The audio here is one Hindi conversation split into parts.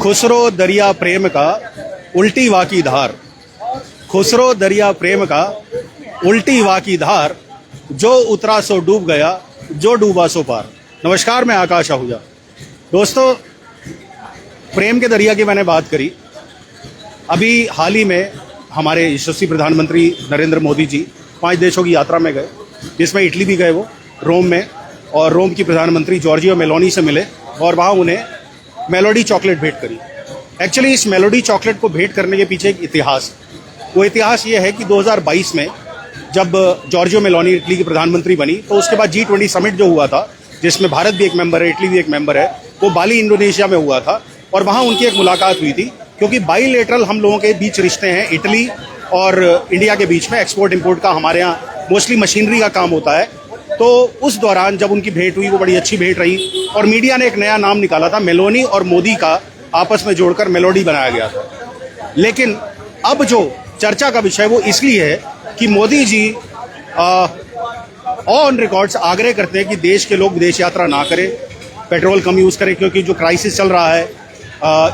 खुसरो दरिया प्रेम का उल्टी वाकी धार, खुसरो दरिया प्रेम का उल्टी वाकी धार, जो उतरा सो डूब गया, जो डूबा सो पार। नमस्कार, मैं आकाश आहूजा। दोस्तों, प्रेम के दरिया की मैंने बात करी। अभी हाल ही में हमारे यशस्वी प्रधानमंत्री नरेंद्र मोदी जी 5 देशों की यात्रा में गए, जिसमें इटली भी गए, वो रोम में, और रोम की प्रधानमंत्री जॉर्जिया मेलोनी से मिले और वहाँ उन्हें मेलोडी चॉकलेट भेंट करी। एक्चुअली इस मेलोडी चॉकलेट को भेंट करने के पीछे एक इतिहास, वो इतिहास ये है कि 2022 में जब जॉर्जिया मेलोनी इटली की प्रधानमंत्री बनी, तो उसके बाद G20 समिट जो हुआ था, जिसमें भारत भी एक मेंबर है, इटली भी एक मेंबर है, वो बाली इंडोनेशिया में हुआ था। और वहाँ उनकी एक मुलाकात हुई थी, क्योंकि बाईलेटरल हम लोगों के बीच रिश्ते हैं इटली और इंडिया के बीच में। एक्सपोर्ट इंपोर्ट का हमारे यहाँ मोस्टली मशीनरी का काम होता है। तो उस दौरान जब उनकी भेंट हुई, वो बड़ी अच्छी भेंट रही, और मीडिया ने एक नया नाम निकाला था, मेलोनी और मोदी का आपस में जोड़कर मेलोडी बनाया गया था। लेकिन अब जो चर्चा का विषय वो इसलिए है कि मोदी जी ऑन रिकॉर्ड्स आग्रह करते हैं कि देश के लोग विदेश यात्रा ना करें, पेट्रोल कम यूज़ करें, क्योंकि जो क्राइसिस चल रहा है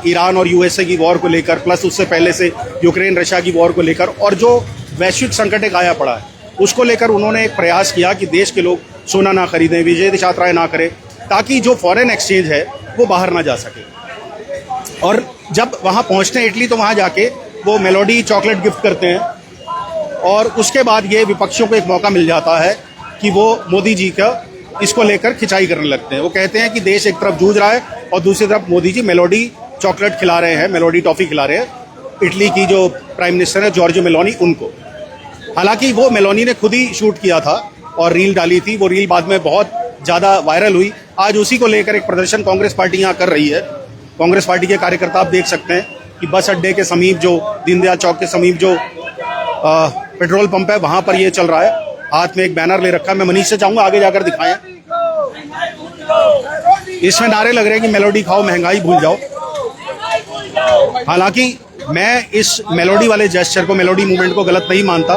ईरान और यूएसए की वॉर को लेकर, प्लस उससे पहले से यूक्रेन रशिया की वॉर को लेकर, और जो वैश्विक संकट एक आया पड़ा है, उसको लेकर उन्होंने एक प्रयास किया कि देश के लोग सोना ना खरीदें, विदेश यात्राएं ना करें, ताकि जो फॉरेन एक्सचेंज है वो बाहर ना जा सके। और जब वहाँ पहुँचते हैं इटली, तो वहाँ जाके वो मेलोडी चॉकलेट गिफ्ट करते हैं, और उसके बाद ये विपक्षियों को एक मौका मिल जाता है कि वो मोदी जी का इसको लेकर खिंचाई करने लगते हैं। वो कहते हैं कि देश एक तरफ जूझ रहा है और दूसरी तरफ मोदी जी मेलोडी चॉकलेट खिला रहे हैं, मेलोडी टॉफ़ी खिला रहे हैं इटली की जो प्राइम मिनिस्टर है जॉर्जिया मेलोनी, उनको। हालांकि वो मेलोनी ने खुद ही शूट किया था और रील डाली थी, वो रील बाद में बहुत ज़्यादा वायरल हुई। आज उसी को लेकर एक प्रदर्शन कांग्रेस पार्टी यहाँ कर रही है। कांग्रेस पार्टी के कार्यकर्ता आप देख सकते हैं कि बस अड्डे के समीप, जो दीनदयाल चौक के समीप जो पेट्रोल पंप है, वहाँ पर ये चल रहा है। हाथ में एक बैनर ले रखा है। मैं मनीष से चाहूँगा आगे जाकर दिखाएं। इसमें नारे लग रहे हैं कि मेलोडी खाओ, महंगाई भूल जाओ। हालांकि मैं इस मेलोडी वाले जेस्चर को, मेलोडी मूवमेंट को गलत नहीं मानता,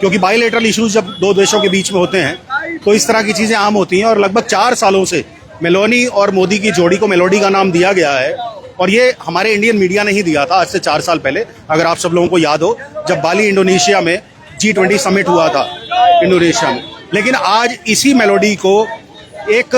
क्योंकि बाईलेटरल इश्यूज जब दो देशों के बीच में होते हैं तो इस तरह की चीज़ें आम होती हैं। और लगभग 4 सालों से मेलोनी और मोदी की जोड़ी को मेलोडी का नाम दिया गया है, और ये हमारे इंडियन मीडिया ने ही दिया था आज से 4 साल पहले, अगर आप सब लोगों को याद हो, जब बाली इंडोनेशिया में G20 समिट हुआ था इंडोनेशिया में। लेकिन आज इसी मेलोडी को एक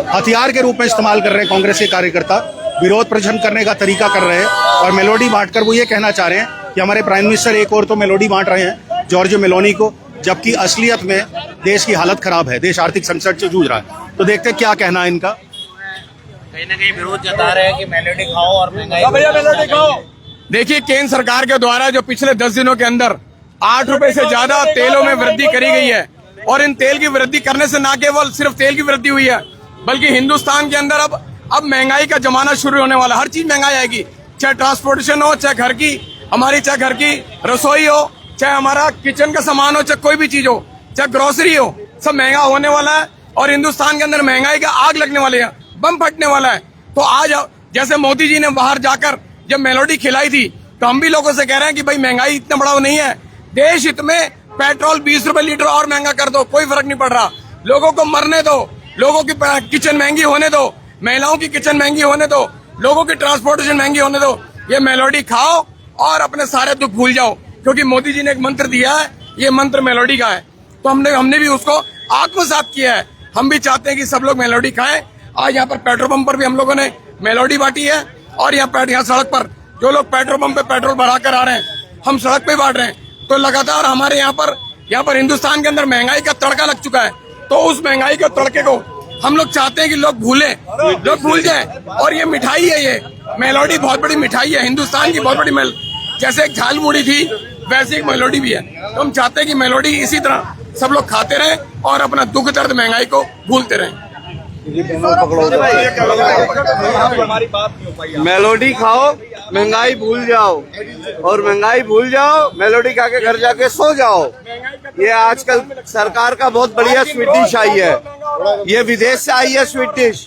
हथियार के रूप में इस्तेमाल कर रहे हैं कांग्रेस के कार्यकर्ता, विरोध प्रदर्शन करने का तरीका कर रहे हैं, और मेलोडी बांटकर वो ये कहना चाह रहे हैं कि हमारे प्राइम मिनिस्टर एक और तो मेलोडी बांट रहे हैं जॉर्जिया मेलोनी को, जबकि असलियत में देश की हालत खराब है, देश आर्थिक संकट से जूझ रहा है। तो देखते हैं क्या कहना है इनका। कहीं ना कहीं विरोध जता रहे हैं कि मेलोडी खाओ और महंगाई खाओ। देखिए, केंद्र सरकार के द्वारा जो पिछले 10 दिनों के अंदर 8 रुपए से ज्यादा तेलों में वृद्धि करी गई है, और इन तेल की वृद्धि करने से न केवल सिर्फ तेल की वृद्धि हुई है, बल्कि हिंदुस्तान के अंदर अब महंगाई का जमाना शुरू होने वाला। हर चीज महंगाई आएगी, चाहे ट्रांसपोर्टेशन हो, चाहे घर की चाहे घर की रसोई हो, चाहे हमारा किचन का सामान हो, चाहे कोई भी चीज हो, चाहे ग्रोसरी हो, सब महंगा होने वाला है। और हिंदुस्तान के अंदर महंगाई का आग लगने वाली है, बम फटने वाला है। तो आज जैसे मोदी जी ने बाहर जाकर जब मेलोडी खिलाई थी, तो हम भी लोगों से कह रहे हैं कि भाई महंगाई इतना बड़ा नहीं है, देश हित में पेट्रोल 20 रुपए लीटर और महंगा कर दो, कोई फर्क नहीं पड़ रहा। लोगों को मरने दो, लोगों की किचन महंगी होने दो, महिलाओं की किचन महंगी होने दो, लोगों की ट्रांसपोर्टेशन महंगी होने दो। ये मेलोडी खाओ और अपने सारे दुख भूल जाओ, क्योंकि मोदी जी ने एक मंत्र दिया है, ये मंत्र मेलोडी का है। तो हमने भी उसको आत्मसात किया है। हम भी चाहते हैं कि सब लोग मेलोडी खाएं। आज यहाँ पर पेट्रोल पंप पर भी हम लोगों ने मेलोडी बांटी है, और यहाँ सड़क पर जो लोग पेट्रोल पंप पे पेट्रोल भरा कर आ रहे हैं, हम सड़क पे बांट रहे हैं। तो लगातार हमारे यहाँ पर हिंदुस्तान के अंदर महंगाई का तड़का लग चुका है। तो उस महंगाई के तड़के को हम लोग चाहते हैं कि लोग भूल जाएं। और ये मिठाई है, ये मेलोडी बहुत बड़ी मिठाई है, हिंदुस्तान की बहुत बड़ी जैसे एक झालमुड़ी थी, वैसे एक मेलोडी भी है। तो हम चाहते हैं कि मेलोडी इसी तरह सब लोग खाते रहें और अपना दुख दर्द महंगाई को भूलते रहें। मेलोडी खाओ, महंगाई भूल जाओ, और महंगाई भूल जाओ, मेलोडी खा के घर जाके सो जाओ। ये आजकल सरकार का बहुत बढ़िया स्वीट डिश आई है, ये विदेश से आई है स्वीट डिश।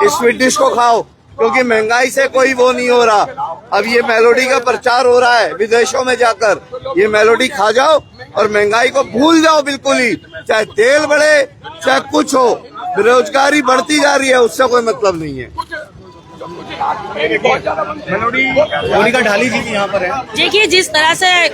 इस स्वीट डिश को खाओ, क्योंकि महंगाई से कोई वो नहीं हो रहा। अब ये मेलोडी का प्रचार हो रहा है विदेशों में जाकर, ये मेलोडी खा जाओ और महंगाई को भूल जाओ बिल्कुल ही, चाहे तेल बढ़े चाहे कुछ हो। बेरोजगारी बढ़ती जा रही है, उससे कोई मतलब नहीं है। मोनिका ढाली जी भी यहाँ पर है। देखिए, जिस तरह से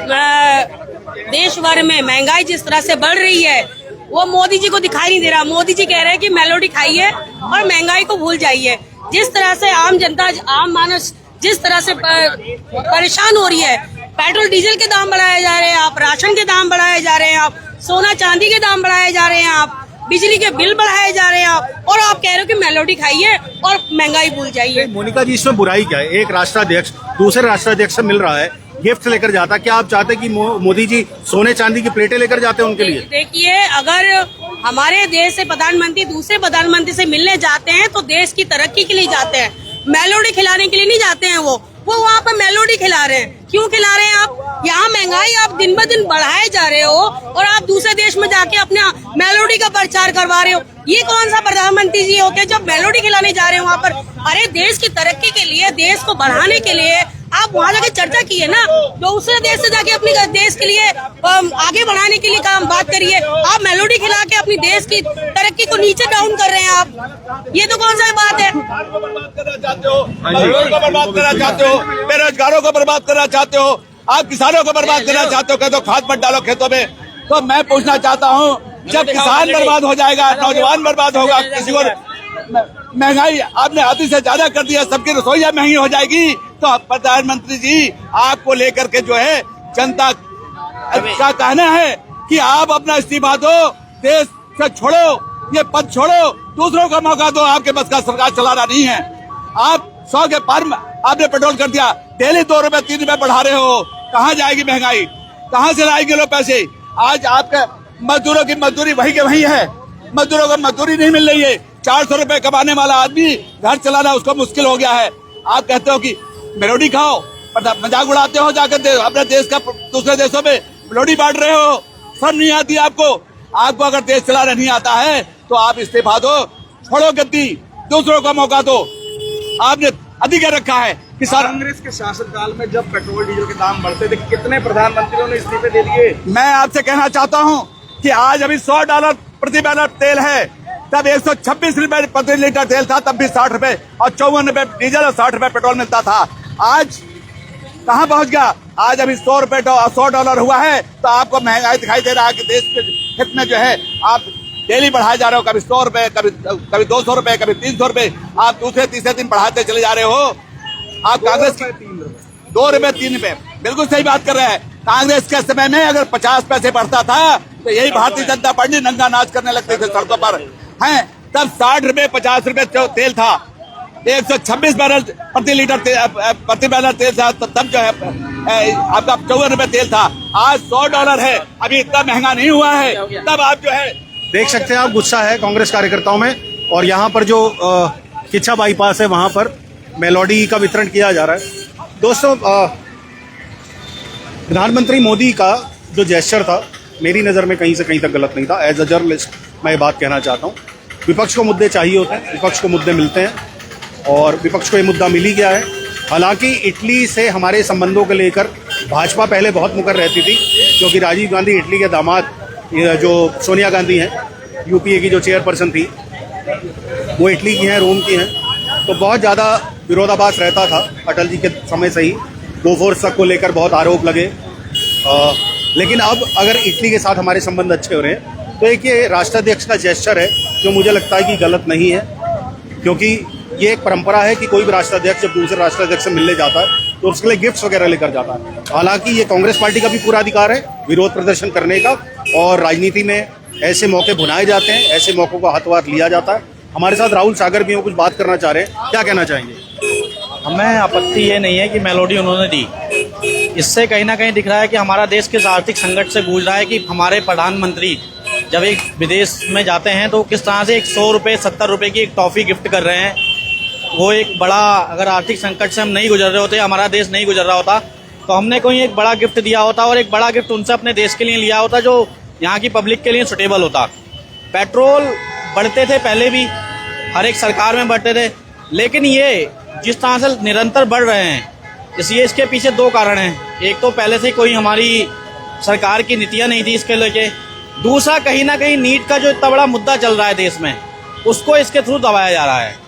देश भर में महंगाई जिस तरह से बढ़ रही है, वो मोदी जी को दिखाई नहीं दे रहा। मोदी जी कह रहे हैं कि मेलोडी खाइए और महंगाई को भूल जाइए। जिस तरह से आम जनता, आम मानस जिस तरह से परेशान हो रही है, पेट्रोल डीजल के दाम बढ़ाए जा रहे हैं, आप राशन के दाम बढ़ाए जा रहे हैं, आप सोना चांदी के दाम बढ़ाए जा रहे हैं, आप बिजली के बिल बढ़ाए जा रहे हैं, आप और आप कह रहे हो कि मेलोडी खाइए और महंगाई भूल जाइए। मोनिका जी, इसमें बुराई क्या है? एक राष्ट्राध्यक्ष दूसरे राष्ट्राध्यक्ष से मिल रहा है, गिफ्ट लेकर जाता, क्या आप चाहते कि मोदी जी सोने चांदी की प्लेटें लेकर जाते हैं उनके लिए? देखिए, अगर हमारे देश से प्रधानमंत्री दूसरे प्रधानमंत्री से मिलने जाते हैं तो देश की तरक्की के लिए जाते हैं, मेलोडी खिलाने के लिए नहीं जाते हैं। वो वहाँ पर मेलोडी खिला रहे हैं। क्यों खिला रहे हैं? आप यहाँ महंगाई आप दिन ब दिन बढ़ाए जा रहे हो और आप दूसरे देश में जाके अपने मेलोडी का प्रचार करवा रहे हो। ये कौन सा प्रधानमंत्री जी होते हैं जब मेलोडी खिलाने जा रहे हो वहाँ पर? अरे देश की तरक्की के लिए, देश को बढ़ाने के लिए आप वहाँ जाके चर्चा कीजिए ना, दूसरे देश से जाके अपने देश के लिए आगे बढ़ाने के लिए काम बात करिए। आप मेलोडी खिला के अपनी देश की तरक्की को नीचे डाउन कर रहे हैं आप। ये तो कौन सा बात है? मजदूरों को बर्बाद करना चाहते हो, बेरोजगारों को बर्बाद करना चाहते हो, आप किसानों को बर्बाद करना चाहते हो, कहते हो खाद मत डालो खेतों में। तो मैं पूछना चाहता हूँ, जब किसान बर्बाद हो जाएगा, नौजवान बर्बाद होगा, किसी को महंगाई आपने आधी से ज्यादा कर दिया, सबकी रसोइयाँ महंगी हो जाएगी, तो प्रधानमंत्री जी आपको लेकर के जो है जनता का कहना है कि आप अपना इस्तीफा दो, देश से छोड़ो, ये पद छोड़ो, दूसरों का मौका दो। आपके बस का सरकार चलाना नहीं है। आप 100 के पार आपने पेट्रोल कर दिया, डेली 2 रुपए 3 रुपए बढ़ा रहे हो। कहाँ जाएगी महंगाई? कहाँ से लाएंगे लोग पैसे? आज आपके मजदूरों की मजदूरी वही के वही है, मजदूरों को मजदूरी नहीं मिल रही है। 400 रुपए कमाने वाला आदमी घर चलाना उसको मुश्किल हो गया है। आप कहते हो कि मेलोडी खाओ, मजाक उड़ाते हो, जाकर अपने देश का दूसरे देशों में मेलोडी बांट रहे हो। शर्म नहीं आती आपको? आपको अगर देश चलाना नहीं आता है तो आप इस्तीफा दो, छोड़ो गद्दी, दूसरों का मौका दो। आपने अधिकार रखा है कि कांग्रेस के शासनकाल में जब पेट्रोल डीजल के दाम बढ़ते थे, कितने प्रधानमंत्रियों ने इस्तीफे दे दिए। मैं आपसे कहना चाहता हूं कि आज अभी $100 प्रति बैरल तेल है, तब 126 रुपए प्रति लीटर तेल था, तब भी 60 रुपए और 54 रुपए डीजल और 60 रुपए पेट्रोल मिलता था। आज कहां पहुंच गया? आज अभी $100 हुआ है, तो आपको महंगाई दिखाई दे रहा है कि देश के हित में जो है आप डेली बढ़ाए जा रहे हो, कभी 100 रुपए, कभी 200 रुपए, कभी 300 रुपए, आप दूसरे तीसरे दिन बढ़ाते चले जा रहे हो। आप कांग्रेस की 2 रुपए 3 रुपए, बिल्कुल सही बात कर रहे हैं। कांग्रेस के समय में अगर 50 पैसे बढ़ता था तो यही भारतीय जनता पार्टी नंगा नाच करने लगते थे सड़कों पर हैं। तब 60 रुपए 50 रुपए तेल था, 126 बैरल प्रति लीटर प्रति बैरल तेल था, तब जो है आपका 54 रुपए तेल था। आज $100 है, अभी इतना महंगा नहीं हुआ है। तब आप जो है देख सकते हैं आप, गुस्सा है कांग्रेस कार्यकर्ताओं में। और यहाँ पर जो किच्छा बाईपास है वहाँ पर मेलोडी का वितरण किया जा रहा है। दोस्तों, प्रधानमंत्री मोदी का जो जेस्चर था मेरी नज़र में कहीं से कहीं तक गलत नहीं था। एज अ जर्नलिस्ट मैं ये बात कहना चाहता हूँ, विपक्ष को मुद्दे चाहिए होते हैं, विपक्ष को मुद्दे मिलते हैं और विपक्ष को ये मुद्दा मिल ही गया है। हालांकि इटली से हमारे संबंधों को लेकर भाजपा पहले बहुत मुकर रहती थी, क्योंकि राजीव गांधी इटली के दामाद, जो सोनिया गांधी हैं, यूपीए की जो चेयरपर्सन थी, वो इटली की हैं, रोम की हैं, तो बहुत ज़्यादा विरोधाभास रहता था अटल जी के समय से ही। गोफोर्स तक को लेकर बहुत आरोप लगे। लेकिन अब अगर इटली के साथ हमारे संबंध अच्छे हो रहे हैं तो एक ये राष्ट्राध्यक्ष का जेस्चर है जो मुझे लगता है कि गलत नहीं है, क्योंकि ये एक परंपरा है कि कोई भी राष्ट्राध्यक्ष जब दूसरे राष्ट्राध्यक्ष से मिलने जाता है तो उसके लिए गिफ्ट्स वगैरह लेकर जाता है। हालांकि ये कांग्रेस पार्टी का भी पूरा अधिकार है विरोध प्रदर्शन करने का, और राजनीति में ऐसे मौके भुनाए जाते हैं, ऐसे मौकों का हाथों-हाथ लिया जाता है। हमारे साथ राहुल सागर भी हो, कुछ बात करना चाह रहे हैं, क्या कहना चाहेंगे? हमें आपत्ति ये नहीं है कि मेलोडी उन्होंने दी, इससे कहीं ना कहीं दिख रहा है कि हमारा देश किस आर्थिक संकट से गूंज रहा है कि हमारे प्रधानमंत्री जब एक विदेश में जाते हैं तो किस तरह से 100 रुपये 70 रुपये की एक टॉफ़ी गिफ्ट कर रहे हैं। वो एक बड़ा, अगर आर्थिक संकट से हम नहीं गुजर रहे होते, हमारा देश नहीं गुजर रहा होता, तो हमने कोई एक बड़ा गिफ्ट दिया होता और एक बड़ा गिफ्ट उनसे अपने देश के लिए लिया होता जो यहाँ की पब्लिक के लिए सुटेबल होता। पेट्रोल बढ़ते थे पहले भी, हर एक सरकार में बढ़ते थे, लेकिन ये जिस तरह से निरंतर बढ़ रहे हैं, इसलिए इसके पीछे 2 कारण हैं। एक तो पहले से कोई हमारी सरकार की नीतियाँ नहीं थी इसके लेके, दूसरा कहीं ना कहीं नीट का जो इतना बड़ा मुद्दा चल रहा है देश में, उसको इसके थ्रू दबाया जा रहा है।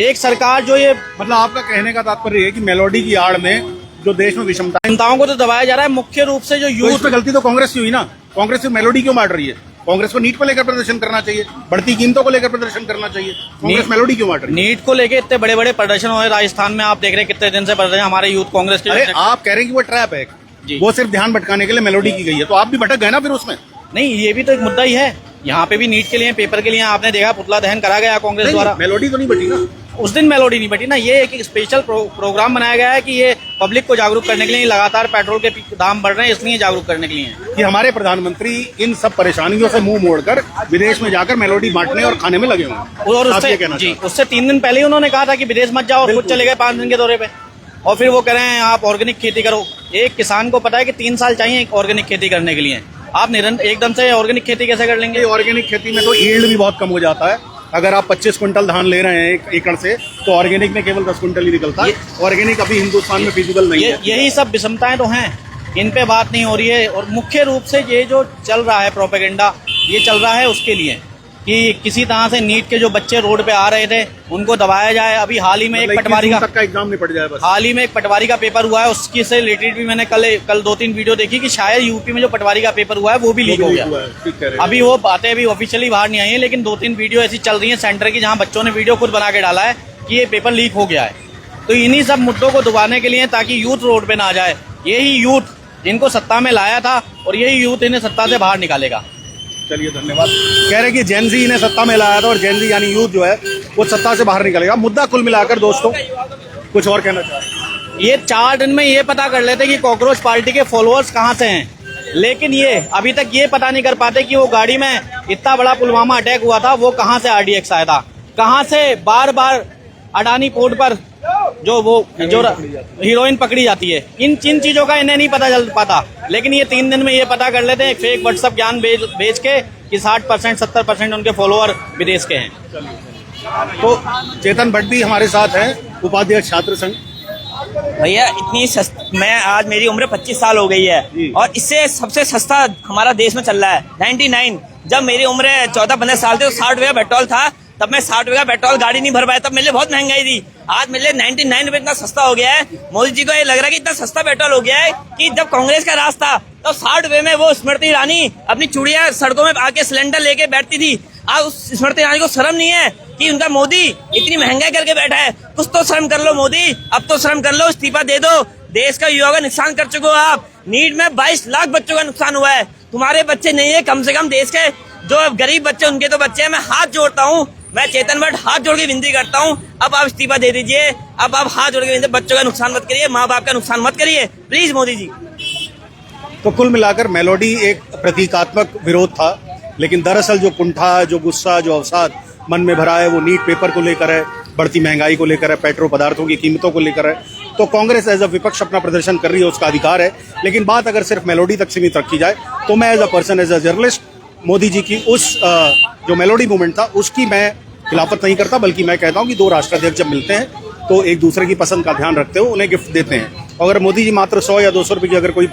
एक सरकार जो ये मतलब आपका कहने का तात्पर्य है कि मेलोडी की आड़ में जो देश में विषमता है, जनताओं को तो दबाया जा रहा है, मुख्य रूप से जो तो यूथ इसमें गलती तो कांग्रेस की हुई ना। कांग्रेस सिर्फ मेलोडी क्यों बांट रही है? कांग्रेस को नीट को लेकर प्रदर्शन करना चाहिए, बढ़ती कीमतों को लेकर प्रदर्शन करना चाहिए। कांग्रेस मेलोडी क्यों बांट रही है? नीट को लेके इतने बड़े बड़े प्रदर्शन हुए राजस्थान में, आप देख रहे हैं कितने दिन से प्रदर्शन हमारे यूथ कांग्रेस के। अरे आप कह रहे हैं कि वो ट्रैप है, जी। वो सिर्फ ध्यान भटकाने के लिए मेलोडी की गई है, तो आप भी भटक गए ना फिर उसमें। नहीं, ये भी तो एक मुद्दा ही है। यहाँ पे भी नीट के लिए, पेपर के लिए आपने देखा पुतला दहन करा गया कांग्रेस द्वारा। मेलोडी तो नहीं बटी ना उस दिन मेलोडी नहीं बटी ना। ये एक स्पेशल प्रोग्राम बनाया गया है कि ये पब्लिक को जागरूक करने के लिए, लगातार पेट्रोल के दाम बढ़ रहे हैं इसलिए जागरूक करने के लिए है। कि हमारे प्रधानमंत्री इन सब परेशानियों से मुंह मोड़कर विदेश में जाकर मेलोडी बांटने और खाने में लगे हुए हैं। और आप ये उससे कहना जी, चाहते हैं? उससे 3 दिन पहले ही उन्होंने कहा था कि विदेश मत जाओ, और खुद चले गए 5 दिन के दौरे पे। और फिर वो कह रहे हैं आप ऑर्गेनिक खेती करो। एक किसान को पता है कि 3 साल चाहिए ऑर्गेनिक खेती करने के लिए, आप एकदम से ऑर्गेनिक खेती कैसे कर लेंगे? ऑर्गेनिक खेती में तो यील्ड भी बहुत कम हो जाता है। अगर आप 25 क्विंटल धान ले रहे हैं 1 एकड़ से, तो ऑर्गेनिक में केवल 10 क्विंटल ही निकलता है। ऑर्गेनिक अभी हिंदुस्तान में फिजिबल नहीं है। यही सब विषमताएं तो हैं, इन पे बात नहीं हो रही है। और मुख्य रूप से ये जो चल रहा है प्रोपेगेंडा, ये चल रहा है उसके लिए कि किसी तरह से नीट के जो बच्चे रोड पे आ रहे थे उनको दबाया जाए। अभी हाल ही में एक पटवारी का एग्जाम निपट जाए बस। हाल ही में एक पटवारी का पेपर हुआ है, उसकी से रिलेटेड भी मैंने कल 2-3 वीडियो देखी कि शायद यूपी में जो पटवारी का पेपर हुआ है वो भी लीक हो गया। अभी वो बातें अभी ऑफिशियली बाहर नहीं आई है, लेकिन 2-3 वीडियो ऐसी चल रही है सेंटर की जहाँ बच्चों ने वीडियो खुद बना के डाला है कि ये पेपर लीक हो गया है। तो इन्हीं सब मुद्दों को दबाने के लिए, ताकि यूथ रोड पे ना जाए, यही यूथ जिनको सत्ता में लाया था और यही यूथ इन्हें सत्ता से बाहर निकालेगा। चलिए धन्यवाद। कह रहे कि जेनजी इन्हें सत्ता में लाया था और जेनजी यानी यूथ जो है वो सत्ता से बाहर निकलेगा। मुद्दा कुल मिलाकर दोस्तों कुछ और कहना चाह रहे हैं? ये 4 दिन में ये पता कर लेते कि कॉकरोच पार्टी के फॉलोअर्स कहाँ से हैं, लेकिन ये अभी तक ये पता नहीं कर पाते कि वो गाड़ी में इतना बड़ा पुलवामा अटैक हुआ था वो कहाँ से RDX आया था, कहाँ से बार बार अडानी पोर्ट पर जो हीरोइन पकड़ी जाती है। इन चीजों का इन्हें नहीं पता चल पाता, लेकिन ये 3 दिन में ये पता कर लेते हैं फेक व्हाट्सएप ज्ञान बेच के कि 60% 70% उनके फॉलोअर विदेश के हैं। तो चेतन भट्ट भी हमारे साथ हैं, उपाध्यक्ष छात्र संघ। भैया मैं आज मेरी उम्र 25 साल हो गई है और इससे सबसे सस्ता हमारा देश में चल रहा है 99। जब मेरी उम्र 14-15 साल थी तो 60 रुपये पेट्रोल था, तब मैं 60 रुपये का पेट्रोल गाड़ी नहीं भर पाया, तब मेरे लिए बहुत महंगाई थी। आज मेरे लिए 99 रुपये इतना सस्ता हो गया है। मोदी जी को ये लग रहा है कि इतना सस्ता पेट्रोल हो गया है कि जब कांग्रेस का राज था तो 60 रुपये में वो स्मृति ईरानी अपनी चूड़ियां सड़कों में आके सिलेंडर लेके बैठती थी। आज उस स्मृति ईरानी को शर्म नहीं है कि उनका मोदी इतनी महंगाई करके बैठा है। कुछ तो शर्म कर लो मोदी, अब तो शर्म कर लो, इस्तीफा दे दो। देश का युवा का नुकसान कर चुके हो आप। नीट में 22 लाख बच्चों का नुकसान हुआ है, तुम्हारे बच्चे नहीं है। कम से कम देश के जो गरीब बच्चे उनके तो बच्चे हैं। मैं हाथ जोड़ता हूँ, मैं चेतन भट्ट हाथ जोड़ के विनती करता हूँ, अब आप इस्तीफा दे दीजिए। अब आप हाथ जोड़ के विनती, बच्चों का नुकसान मत करिए, माँ बाप का नुकसान मत करिए, प्लीज मोदी जी। तो कुल मिलाकर मेलोडी एक प्रतीकात्मक विरोध था, लेकिन दरअसल जो कुंठा, जो गुस्सा, जो अवसाद मन में भरा है वो नीट पेपर को लेकर है, बढ़ती महंगाई को लेकर है, पेट्रोल पदार्थों की कीमतों को लेकर है। तो कांग्रेस एज अ विपक्ष अपना प्रदर्शन कर रही है, उसका अधिकार है। लेकिन बात अगर सिर्फ मेलोडी तक सीमित रखी जाए तो मैं as a person, as a journalist, Modi ji की उस जो मेलोडी मूवमेंट था उसकी मैं खिलाफत नहीं करता, बल्कि मैं कहता हूँ कि 2 राष्ट्राध्यक्ष जब मिलते हैं तो एक दूसरे की पसंद का ध्यान रखते हुए उन्हें गिफ्ट देते हैं। अगर मोदी जी मात्र 100 या 200 रुपये की अगर कोई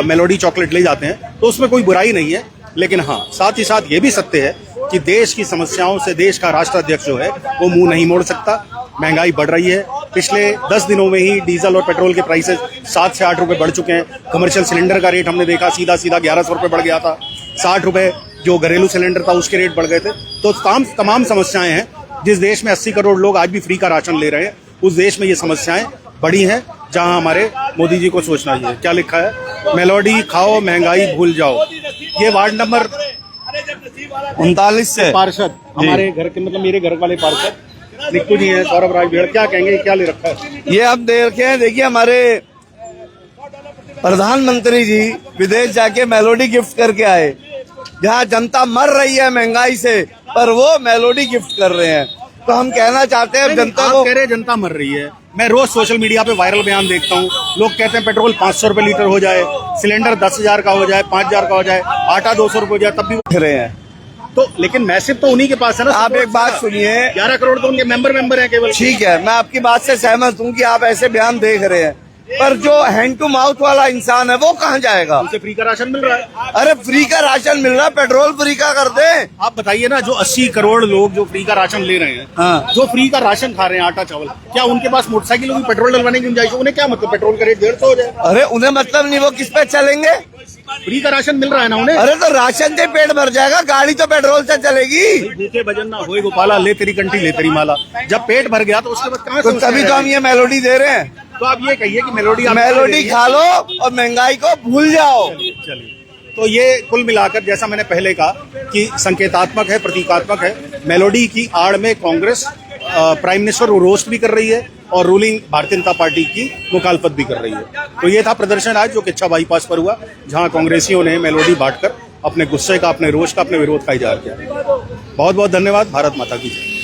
मेलोडी चॉकलेट ले जाते हैं तो उसमें कोई बुराई नहीं है। लेकिन हाँ, साथ ही साथ ये भी सत्य है कि देश की समस्याओं से देश का राष्ट्राध्यक्ष जो है वो मुंह नहीं मोड़ सकता। महंगाई बढ़ रही है, पिछले 10 दिनों में ही डीजल और पेट्रोल के प्राइसेस 7 से 8 रुपए बढ़ चुके हैं। कमर्शियल सिलेंडर का रेट हमने देखा सीधा 1100 रुपये बढ़ गया था। 60 रुपये जो घरेलू सिलेंडर था उसके रेट बढ़ गए थे। तो तमाम समस्याएं हैं। जिस देश में 80 करोड़ लोग आज भी फ्री का राशन ले रहे हैं, उस देश में ये समस्याएं बड़ी हैं, जहां हमारे मोदी जी को सोचना चाहिए। क्या लिखा है? मेलोडी खाओ, महंगाई भूल जाओ। ये वार्ड नंबर 39 से पार्षद हमारे घर के, मतलब मेरे घर वाले पार्षद निक्कू जी हैं, सौरभ राजभेड़। क्या कहेंगे, क्या ले रखा है? ये हम देख हैं, देखिए हमारे प्रधानमंत्री जी विदेश जाके मेलोडी गिफ्ट करके आए, जहाँ जनता मर रही है महंगाई से, पर वो मेलोडी गिफ्ट कर रहे हैं। तो हम कहना चाहते हैं जनता को, कह रहे जनता मर रही है। मैं रोज सोशल मीडिया पे वायरल बयान देखता हूँ, लोग कहते हैं पेट्रोल 500 रुपए लीटर हो जाए, सिलेंडर 10,000 का हो जाए, 5,000 का हो जाए, आटा 200 रुपए हो जाए, तब भी उठ रहे हैं। तो लेकिन मैसेज तो उन्हीं के पास है ना। आप एक बात सुनिए, 11 करोड़ तो उनके मेंबर हैं केवल। ठीक है, मैं आपकी बात से सहमत हूँ कि आप ऐसे बयान देख रहे हैं, पर जो हैंड टू माउथ वाला इंसान है वो कहाँ जाएगा? उसे फ्री का राशन मिल रहा है। अरे फ्री का राशन मिल रहा है, पेट्रोल फ्री का कर दे। आप बताइए ना, जो 80 करोड़ लोग जो फ्री का राशन ले रहे हैं, हाँ। जो फ्री का राशन खा रहे हैं, आटा चावल, क्या उनके पास मोटरसाइकिल होगी पेट्रोल डलवाने की गुंजाइश? उन्हें क्या मतलब, पेट्रोल का रेट 150 हो जाए? अरे उन्हें मतलब नहीं, वो किस पे चलेंगे? फ्री का राशन मिल रहा है ना उन्हें। अरे तो राशन से पेट भर जाएगा, गाड़ी तो पेट्रोल से चलेगी। भूखे भजन ना होए गोपाला, ले तेरी कंठी ले तेरी माला। जब पेट भर गया तो उसके बाद कहाँ से तो तभी तो हम ये मेलोडी दे रहे हैं। तो आप ये कहिए कि मेलोडी खा लो और महंगाई को भूल जाओ। चलिए, तो ये कुल मिलाकर जैसा मैंने पहले कहा कि संकेतात्मक है, प्रतीकात्मक है। मेलोडी की आड़ में कांग्रेस प्राइम मिनिस्टर को रोस्ट भी कर रही है और रूलिंग भारतीय जनता पार्टी की मुखालफत भी कर रही है। तो ये था प्रदर्शन आज जो किच्छा बाईपास पर हुआ, जहां कांग्रेसियों ने मेलोडी बांटकर अपने गुस्से का, अपने रोष का, अपने विरोध का इजहार किया। बहुत बहुत धन्यवाद। भारत माता की जय।